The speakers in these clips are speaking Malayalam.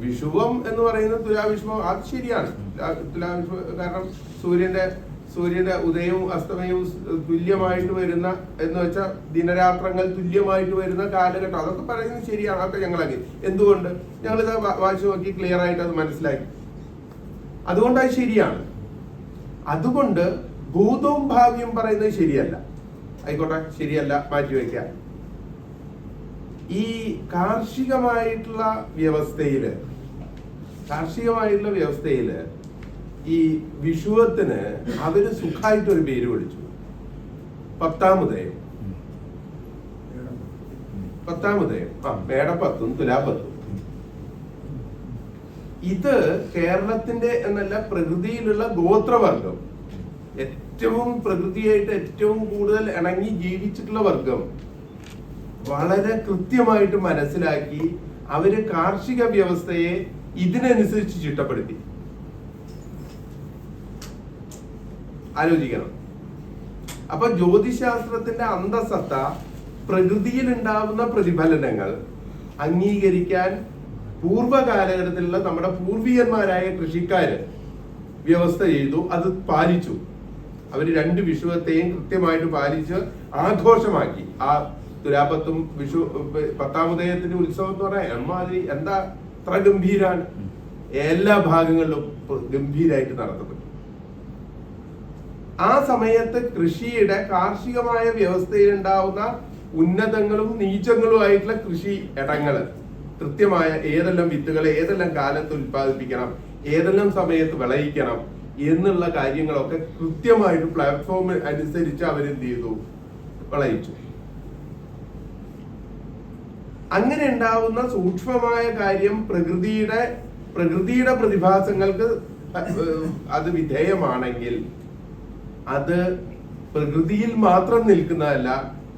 വിഷുവം എന്ന് പറയുന്നത് തുലാവിഷുവം, അത് ശരിയാണ്. തുലാവിഷുവം കാരണം സൂര്യന്റെ ഉദയവും അസ്തമയവും തുല്യമായിട്ട് വരുന്ന എന്ന് വെച്ചാൽ ദിനരാത്രങ്ങൾ തുല്യമായിട്ട് വരുന്ന കാലഘട്ടം, അതൊക്കെ പറയുന്നത് ശരിയാണ്. അതൊക്കെ ഞങ്ങളാക്കി. എന്തുകൊണ്ട്? ഞങ്ങളിത് വായിച്ചു നോക്കി ക്ലിയർ ആയിട്ട് അത് മനസ്സിലാക്കി. അതുകൊണ്ട് അത് ശരിയാണ്. അതുകൊണ്ട് ഭൂതവും ഭാവിയും പറയുന്നത് ശരിയല്ല. ആയിക്കോട്ടെ, ശരിയല്ല, മാറ്റിവെക്കാം. ഈ കാർഷികമായിട്ടുള്ള വ്യവസ്ഥയില് ഈ വിഷുവത്തിന് അവര് സുഖമായിട്ടൊരു പേര് വിളിച്ചു, പത്താമുദയം. മേടപ്പത്തും തുലാപത്തും. ഇത് കേരളത്തിന്റെ എന്നല്ല, പ്രകൃതിയിലുള്ള ഗോത്രവർഗം, ഏറ്റവും പ്രകൃതിയായിട്ട് ഏറ്റവും കൂടുതൽ ഇണങ്ങി ജീവിച്ചിട്ടുള്ള വർഗം വളരെ കൃത്യമായിട്ട് മനസ്സിലാക്കി അവര് കാർഷിക വ്യവസ്ഥയെ ഇതിനനുസരിച്ച് ചിട്ടപ്പെടുത്തി. ആലോചിക്കണം. അപ്പൊ ജ്യോതിശാസ്ത്രത്തിന്റെ അന്തസത്ത പ്രകൃതിയിൽ ഉണ്ടാവുന്ന പ്രതിഫലനങ്ങൾ അംഗീകരിക്കാൻ പൂർവ്വകാലഘട്ടത്തിലുള്ള നമ്മുടെ പൂർവികന്മാരായ കൃഷിക്കാര് വ്യവസ്ഥ ചെയ്തു. അത് പാലിച്ചു. അവര് രണ്ട് വിഷുവത്തെയും കൃത്യമായിട്ട് പാലിച്ച് ആഘോഷമാക്കി. ആ തുലാപത്തും പത്താമുദയത്തിന്റെ ഉത്സവം എന്ന് പറയാൻ എമ്മാതിരി എന്താ അത്ര ഗംഭീരാണ്. എല്ലാ ഭാഗങ്ങളിലും ഗംഭീരായിട്ട് നടത്തപ്പെട്ടു. ആ സമയത്ത് കൃഷിയുടെ കാർഷികമായ വ്യവസ്ഥയിൽ ഉണ്ടാവുന്ന ഉന്നതങ്ങളും നീചങ്ങളുമായിട്ടുള്ള കൃഷി ഇടങ്ങള് കൃത്യമായ ഏതെല്ലാം വിത്തുകളെ ഏതെല്ലാം കാലത്ത് ഉൽപ്പാദിപ്പിക്കണം, ഏതെല്ലാം സമയത്ത് വിളയിക്കണം എന്നുള്ള കാര്യങ്ങളൊക്കെ കൃത്യമായിട്ട് പ്ലാറ്റ്ഫോം അനുസരിച്ച് അവരെന്ത് ചെയ്തു, വിളയിച്ചു. അങ്ങനെ ഉണ്ടാവുന്ന സൂക്ഷ്മമായ കാര്യം പ്രകൃതിയുടെ പ്രതിഭാസങ്ങൾക്ക് അത് വിധേയമാണെങ്കിൽ അത് പ്രകൃതിയിൽ മാത്രം നിൽക്കുന്നതല്ല,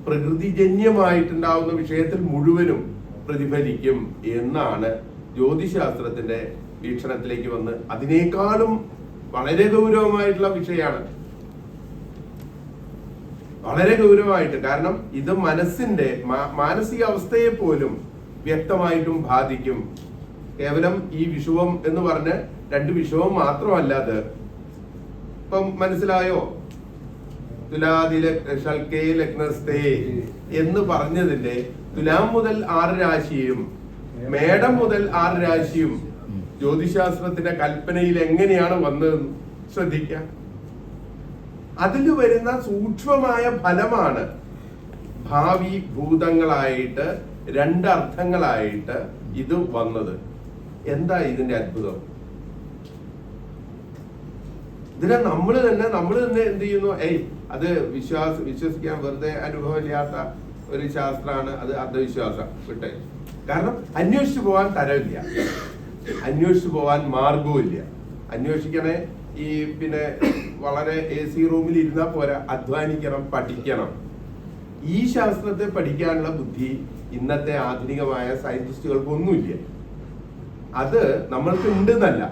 പ്രകൃതിജന്യമായിട്ടുണ്ടാവുന്ന വിഷയത്തിൽ മുഴുവനും പ്രതിഫലിക്കും എന്നാണ് ജ്യോതിശാസ്ത്രത്തിന്റെ വീക്ഷണത്തിലേക്ക് വന്ന് അതിനേക്കാളും വളരെ ഗൗരവമായിട്ടുള്ള വിഷയമാണ്. വളരെ ഗൗരവമായിട്ട്. കാരണം ഇത് മനസ്സിന്റെ മാനസിക അവസ്ഥയെ പോലും വ്യക്തമായിട്ടും ബാധിക്കും. കേവലം ഈ വിഷുവം എന്ന് പറഞ്ഞ് രണ്ട് വിഷുവം മാത്രമല്ല അത്. ഇപ്പം മനസ്സിലായോ? തുലാദിലേ ലഗ്നസ്ഥേ എന്ന് പറഞ്ഞതിന്റെ തുലാം മുതൽ 6 രാശിയും മേടം മുതൽ 6 രാശിയും ജ്യോതിശാസ്ത്രത്തിന്റെ കൽപ്പനയിൽ എങ്ങനെയാണ് വന്നതെന്ന് ശ്രദ്ധിക്കാം. അതിൽ വരുന്ന സൂക്ഷ്മമായ ഫലമാണ് ഭാവി ഭൂതങ്ങളായിട്ട് രണ്ടർത്ഥങ്ങളായിട്ട് ഇത് വന്നത്. എന്താ ഇതിന്റെ അത്ഭുതം? ഇതിനെ നമ്മൾ തന്നെ എന്ത് ചെയ്യുന്നു? അത് വിശ്വസിക്കാൻ വെറുതെ അനുഭവമില്ലാത്ത ഒരു ശാസ്ത്രമാണ്, അത് അന്ധവിശ്വാസം വിട്ടെ. കാരണം അന്വേഷിച്ചു പോവാൻ തരമില്ല, അന്വേഷിച്ചു പോവാൻ മാർഗവും ഇല്ല. അന്വേഷിക്കണേ ഈ പിന്നെ വളരെ AC റൂമിൽ ഇരുന്നാൽ പോരാ, അധ്വാനിക്കണം, പഠിക്കണം. ഈ ശാസ്ത്രത്തെ പഠിക്കാനുള്ള ബുദ്ധി ഇന്നത്തെ ആധുനികമായ സയന്റിസ്റ്റുകൾക്കൊന്നുമില്ല. അത് നമ്മൾക്ക് ഉണ്ടെന്നല്ല,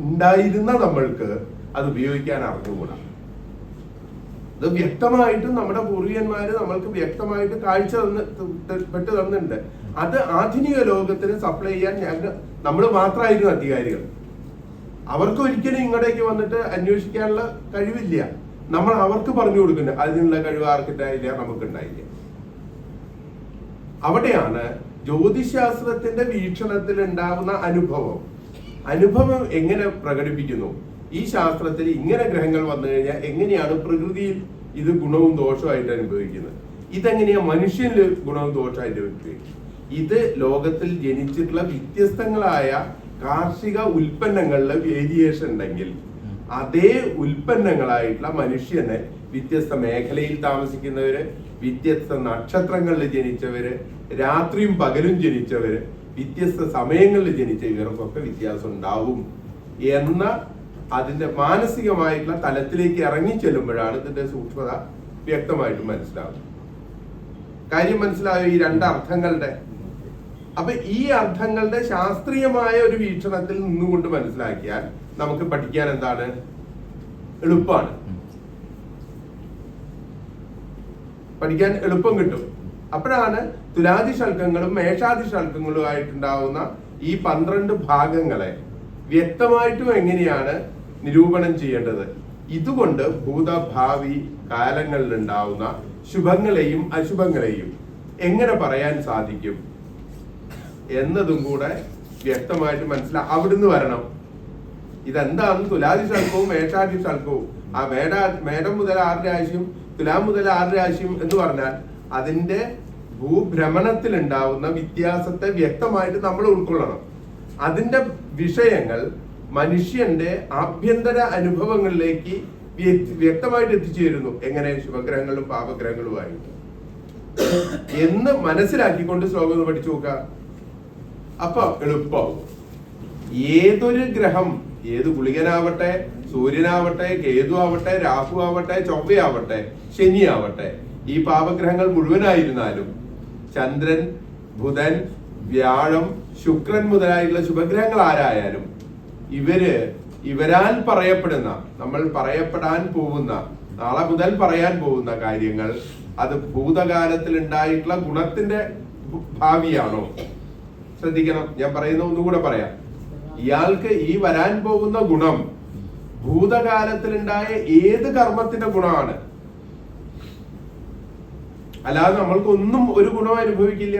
ഉണ്ടായിരുന്ന നമ്മൾക്ക് അത് ഉപയോഗിക്കാൻ അറിഞ്ഞുകൂടാ. അത് വ്യക്തമായിട്ടും നമ്മുടെ പൂർവികന്മാര് നമ്മൾക്ക് വ്യക്തമായിട്ട് കാഴ്ച പെട്ട് തന്നിട്ടുണ്ട്. അത് ആധുനിക ലോകത്തിന് സപ്ലൈ ചെയ്യാൻ നമ്മൾ മാത്രമായിരുന്നു അധികാരികൾ. അവർക്ക് ഒരിക്കലും ഇങ്ങോട്ടേക്ക് വന്നിട്ട് അന്വേഷിക്കാനുള്ള കഴിവില്ല. നമ്മൾ അവർക്ക് പറഞ്ഞു കൊടുക്കുന്നത് അതിനുള്ള കഴിവ് ആർക്കുണ്ടായില്ല, നമുക്കുണ്ടായില്ല. അവിടെയാണ് ജ്യോതിശാസ്ത്രത്തിന്റെ വീക്ഷണത്തിൽ ഉണ്ടാവുന്ന അനുഭവം എങ്ങനെ പ്രകടിപ്പിക്കുന്നു. ഈ ശാസ്ത്രത്തിൽ ഇങ്ങനെ ഗ്രഹങ്ങൾ വന്നു കഴിഞ്ഞാൽ എങ്ങനെയാണ് പ്രകൃതിയിൽ ഇത് ഗുണവും ദോഷമായിട്ട് അനുഭവിക്കുന്നത്, ഇതെങ്ങനെയാ മനുഷ്യനിൽ ഗുണവും ദോഷമായിട്ട് അനുഭവിക്കുന്നത്. ഇത് ലോകത്തിൽ ജനിച്ചിട്ടുള്ള വ്യത്യസ്തങ്ങളായ കാർഷിക ഉൽപ്പന്നങ്ങളിലെ വേരിയേഷൻ ഉണ്ടെങ്കിൽ അതേ ഉൽപ്പന്നങ്ങളായിട്ടുള്ള മനുഷ്യനെ വ്യത്യസ്ത മേഖലയിൽ താമസിക്കുന്നവര്, വ്യത്യസ്ത നക്ഷത്രങ്ങളിൽ ജനിച്ചവര്, രാത്രിയും പകലും ജനിച്ചവര്, വ്യത്യസ്ത സമയങ്ങളിൽ ജനിച്ച ഇവർക്കൊക്കെ വ്യത്യാസം ഉണ്ടാവും എന്ന അതിന്റെ മാനസികമായിട്ടുള്ള തലത്തിലേക്ക് ഇറങ്ങി ചെല്ലുമ്പോഴാണ് ഇതിന്റെ സൂക്ഷ്മത വ്യക്തമായിട്ട് മനസ്സിലാവും. കാര്യം മനസ്സിലായോ? ഈ രണ്ടർത്ഥങ്ങളുടെ അപ്പൊ ഈ അർത്ഥങ്ങളുടെ ശാസ്ത്രീയമായ ഒരു വീക്ഷണത്തിൽ നിന്നുകൊണ്ട് മനസ്സിലാക്കിയാൽ നമുക്ക് പഠിക്കാൻ എന്താണ് എളുപ്പമാണ്, പഠിക്കാൻ എളുപ്പം കിട്ടും. അപ്പോഴാണ് തുലാദി ശൽക്കങ്ങളും മേഷാദി ശൽക്കങ്ങളും ആയിട്ടുണ്ടാവുന്ന ഈ 12 ഭാഗങ്ങളെ വ്യക്തമായിട്ടും എങ്ങനെയാണ് നിരൂപണം ചെയ്യേണ്ടത്? ഇതുകൊണ്ട് ഭൂതഭാവി കാലങ്ങളിൽ ഉണ്ടാവുന്ന ശുഭങ്ങളെയും അശുഭങ്ങളെയും എങ്ങനെ പറയാൻ സാധിക്കും എന്നതും കൂടെ വ്യക്തമായിട്ട് അവിടുന്ന് വരണം. ഇതെന്താണ് തുലാദി ശൽക്കവും മേഷാദി ശൽക്കവും? ആ മേടം മുതൽ 6 രാശിയും തുലാം മുതൽ 6 രാശിയും എന്ന് പറഞ്ഞാൽ അതിന്റെ ഭൂഭ്രമണത്തിൽ ഉണ്ടാവുന്ന വ്യത്യാസത്തെ വ്യക്തമായിട്ട് നമ്മൾ ഉൾക്കൊള്ളണം. അതിന്റെ വിഷയങ്ങൾ മനുഷ്യന്റെ ആഭ്യന്തര അനുഭവങ്ങളിലേക്ക് വ്യക്തമായിട്ട് എത്തിച്ചേരുന്നു. എങ്ങനെ? ശുഭഗ്രഹങ്ങളും പാപഗ്രഹങ്ങളുമായിട്ട് എന്ന് മനസ്സിലാക്കിക്കൊണ്ട് ശ്ലോകം പഠിച്ചു നോക്കുക. അപ്പൊ എളുപ്പമാവും. ഏതൊരു ഗ്രഹം, ഏത് ഗുളികനാവട്ടെ, സൂര്യനാവട്ടെ, കേതു ആവട്ടെ, രാഹു ആവട്ടെ, ചൊവ്വയാവട്ടെ, ശനിയാവട്ടെ, ഈ പാപഗ്രഹങ്ങൾ മുഴുവനായിരുന്നാലും ചന്ദ്രൻ, ബുധൻ, വ്യാഴം, ശുക്രൻ മുതലായിട്ടുള്ള ശുഭഗ്രഹങ്ങൾ ആരായാലും ഇവരാൽ പറയപ്പെടുന്ന, നമ്മൾ പറയപ്പെടാൻ പോകുന്ന, നാളെ മുതൽ പറയാൻ പോകുന്ന കാര്യങ്ങൾ അത് ഭൂതകാലത്തിൽ ഉണ്ടായിട്ടുള്ള ഗുണത്തിന്റെ ഭാവിയാണോ? ശ്രദ്ധിക്കണം, ഞാൻ പറയുന്ന ഒന്നുകൂടെ പറയാം. ഇയാൾക്ക് ഈ വരാൻ പോകുന്ന ഗുണം ഭൂതകാലത്തിലുണ്ടായ ഏത് കർമ്മത്തിന്റെ ഗുണമാണ്. അല്ലാതെ നമ്മൾക്കൊന്നും ഒരു ഗുണവും അനുഭവിക്കില്ല.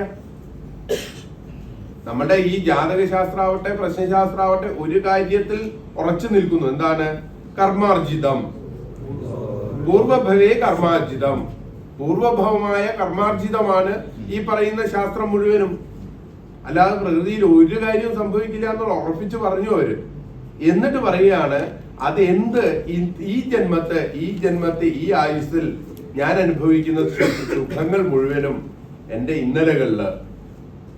നമ്മുടെ ഈ ജാതകശാസ്ത്രാവട്ടെ, പ്രശ്നശാസ്ത്രാവട്ടെ ഒരു കാര്യത്തിൽ ഉറച്ചു നിൽക്കുന്നു. എന്താണ്? കർമാർജിതം. പൂർവഭവേ കർമാർജിതം. പൂർവഭവമായ കർമാർജിതമാണ് ഈ പറയുന്ന ശാസ്ത്രം മുഴുവനും. അല്ലാതെ പ്രകൃതിയിൽ ഒരു കാര്യവും സംഭവിക്കില്ല എന്നുള്ള ഉറപ്പിച്ച് പറഞ്ഞു അവര്. എന്നിട്ട് പറയുകയാണ് അത് എന്ത് ഈ ജന്മത്തെ ഈ ആയുസ്സിൽ ഞാൻ അനുഭവിക്കുന്ന സുഖങ്ങൾ മുഴുവനും എന്റെ ഇന്നലകളില്,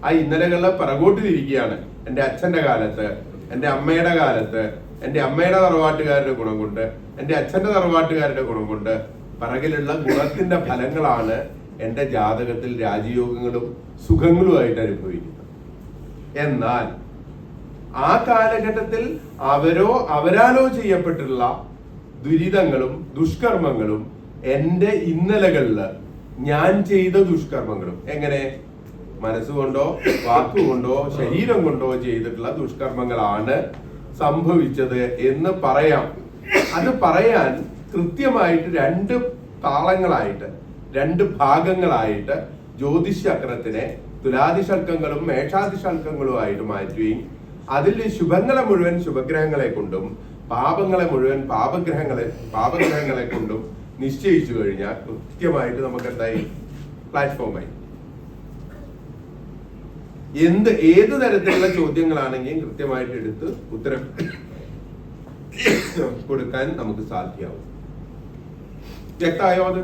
ആ ഇന്നലകളില് പിറകോട്ടിലിരിക്കുകയാണ്. എന്റെ അച്ഛന്റെ കാലത്ത്, എന്റെ അമ്മയുടെ കാലത്ത്, എന്റെ അമ്മയുടെ തറവാട്ടുകാരുടെ ഗുണം കൊണ്ട്, എന്റെ അച്ഛന്റെ തറവാട്ടുകാരുടെ ഗുണം കൊണ്ട് പിറകിലുള്ള ഗുണത്തിന്റെ ഫലങ്ങളാണ് എന്റെ ജാതകത്തിൽ രാജയോഗങ്ങളും സുഖങ്ങളുമായിട്ട് അനുഭവിക്കുന്നത്. എന്നാൽ ആ കാലഘട്ടത്തിൽ അവരാലോ ചെയ്യപ്പെട്ടിട്ടുള്ള ദുരിതങ്ങളും ദുഷ്കർമ്മങ്ങളും എന്റെ ഇന്നലകളില് ഞാൻ ചെയ്ത ദുഷ്കർമ്മങ്ങളും, എങ്ങനെ? മനസ്സുകൊണ്ടോ വാക്കുകൊണ്ടോ ശരീരം കൊണ്ടോ ചെയ്തിട്ടുള്ള ദുഷ്കർമ്മങ്ങളാണ് സംഭവിച്ചത് എന്ന് പറയാം. അത് പറയാൻ കൃത്യമായിട്ട് 2 താളങ്ങളായിട്ട്, 2 ഭാഗങ്ങളായിട്ട് ജ്യോതിഷ് ചക്രത്തിനെ തുലാദി ശൽക്കങ്ങളും മേഷാദി ശൽക്കങ്ങളുമായിട്ട് മാറ്റുകയും അതിൽ ശുഭങ്ങളെ മുഴുവൻ ശുഭഗ്രഹങ്ങളെ കൊണ്ടും പാപങ്ങളെ മുഴുവൻ പാപഗ്രഹങ്ങളെ കൊണ്ടും നിശ്ചയിച്ചു കഴിഞ്ഞാൽ കൃത്യമായിട്ട് നമുക്ക് എന്തായി? പ്ലാറ്റ്ഫോമായി. ഏത് തരത്തിലുള്ള ചോദ്യങ്ങളാണെങ്കിലും കൃത്യമായിട്ട് എടുത്ത് ഉത്തരം കൊടുക്കാൻ നമുക്ക് സാധ്യമാവും. വ്യക്തമായോ അത്?